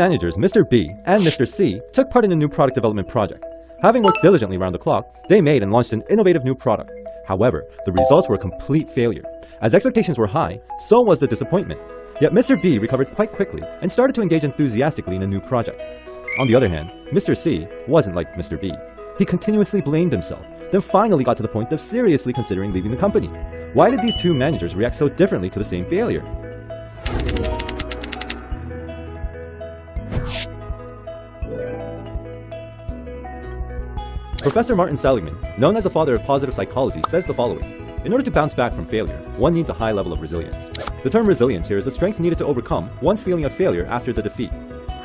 managers, Mr. B and Mr. C, took part in a new product development project. Having worked diligently around the clock, they made and launched an innovative new product. However, the results were a complete failure. As expectations were high, so was the disappointment. Yet Mr. B recovered quite quickly and started to engage enthusiastically in a new project. On the other hand, Mr. C wasn't like Mr. B. He continuously blamed himself, then finally got to the point of seriously considering leaving the company. Why did these two managers react so differently to the same failure? Professor Martin Seligman, known as the father of positive psychology, says the following: in order to bounce back from failure, one needs a high level of resilience. The term resilience here is the strength needed to overcome one's feeling of failure after the defeat.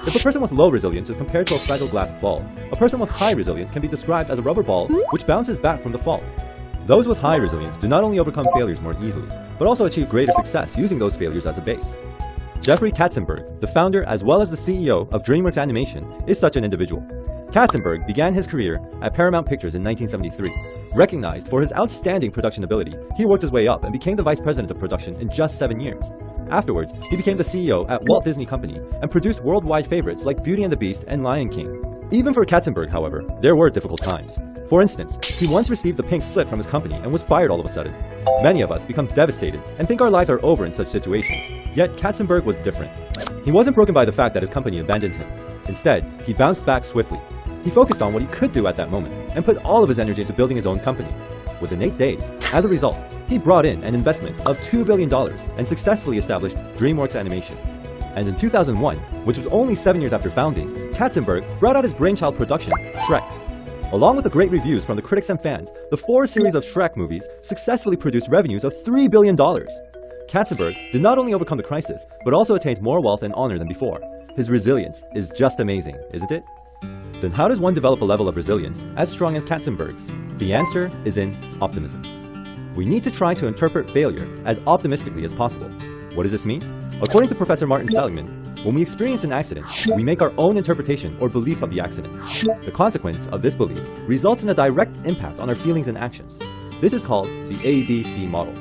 If a person with low resilience is compared to a fragile glass ball, a person with high resilience can be described as a rubber ball which bounces back from the fall. Those with high resilience do not only overcome failures more easily, but also achieve greater success using those failures as a base. Jeffrey Katzenberg, the founder as well as the CEO of DreamWorks Animation, is such an individual. Katzenberg began his career at Paramount Pictures in 1973. Recognized for his outstanding production ability, he worked his way up and became the vice president of production in just 7 years. Afterwards, he became the CEO at Walt Disney Company and produced worldwide favorites like Beauty and the Beast and Lion King. Even for Katzenberg, however, there were difficult times. For instance, he once received the pink slip from his company and was fired all of a sudden. Many of us become devastated and think our lives are over in such situations. Yet Katzenberg was different. He wasn't broken by the fact that his company abandoned him. Instead, he bounced back swiftly. He focused on what he could do at that moment and put all of his energy into building his own company. Within 8 days, as a result, he brought in an investment of $2 billion and successfully established DreamWorks Animation. And in 2001, which was only 7 years after founding, Katzenberg brought out his brainchild production, Shrek. Along with the great reviews from the critics and fans, the 4 series of Shrek movies successfully produced revenues of $3 billion. Katzenberg did not only overcome the crisis, but also attained more wealth and honor than before. His resilience is just amazing, isn't it? Then how does one develop a level of resilience as strong as Katzenberg's? The answer is in optimism. We need to try to interpret failure as optimistically as possible. What does this mean? According to Professor Martin Seligman, when we experience an accident, we make our own interpretation or belief of the accident. The consequence of this belief results in a direct impact on our feelings and actions. This is called the ABC model.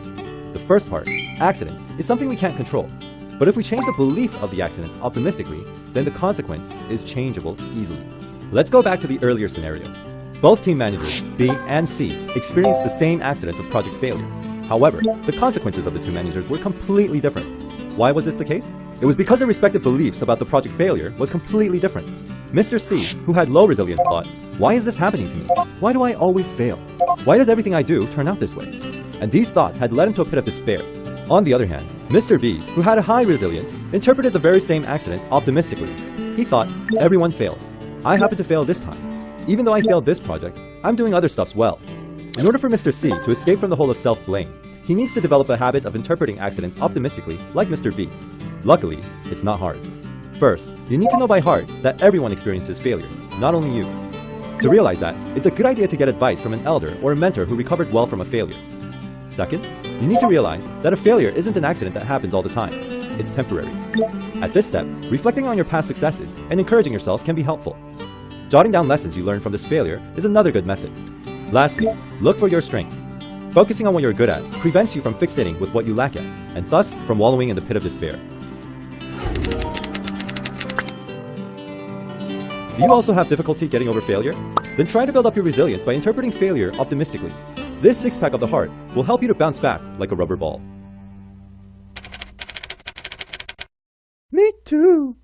The first part, accident, is something we can't control. But if we change the belief of the accident optimistically, then the consequence is changeable easily. Let's go back to the earlier scenario. Both team managers, B and C, experienced the same accident of project failure. However, the consequences of the two managers were completely different. Why was this the case? It was because their respective beliefs about the project failure was completely different. Mr. C, who had low resilience, thought, "Why is this happening to me? Why do I always fail? Why does everything I do turn out this way?" And these thoughts had led him to a pit of despair. On the other hand, Mr. B, who had a high resilience, interpreted the very same accident optimistically. He thought, "Everyone fails. I happen to fail this time. Even though I failed this project, I'm doing other stuffs well." In order for Mr. C to escape from the hole of self-blame, he needs to develop a habit of interpreting accidents optimistically like Mr. B. Luckily, it's not hard. First, you need to know by heart that everyone experiences failure, not only you. To realize that, it's a good idea to get advice from an elder or a mentor who recovered well from a failure. Second, you need to realize that a failure isn't an accident that happens all the time. It's temporary. At this step, reflecting on your past successes and encouraging yourself can be helpful. Jotting down lessons you learned from this failure is another good method. Lastly, look for your strengths. Focusing on what you're good at prevents you from fixating with what you lack at, and thus from wallowing in the pit of despair. Do you also have difficulty getting over failure? Then try to build up your resilience by interpreting failure optimistically. This six-pack of the heart will help you to bounce back like a rubber ball. Me too.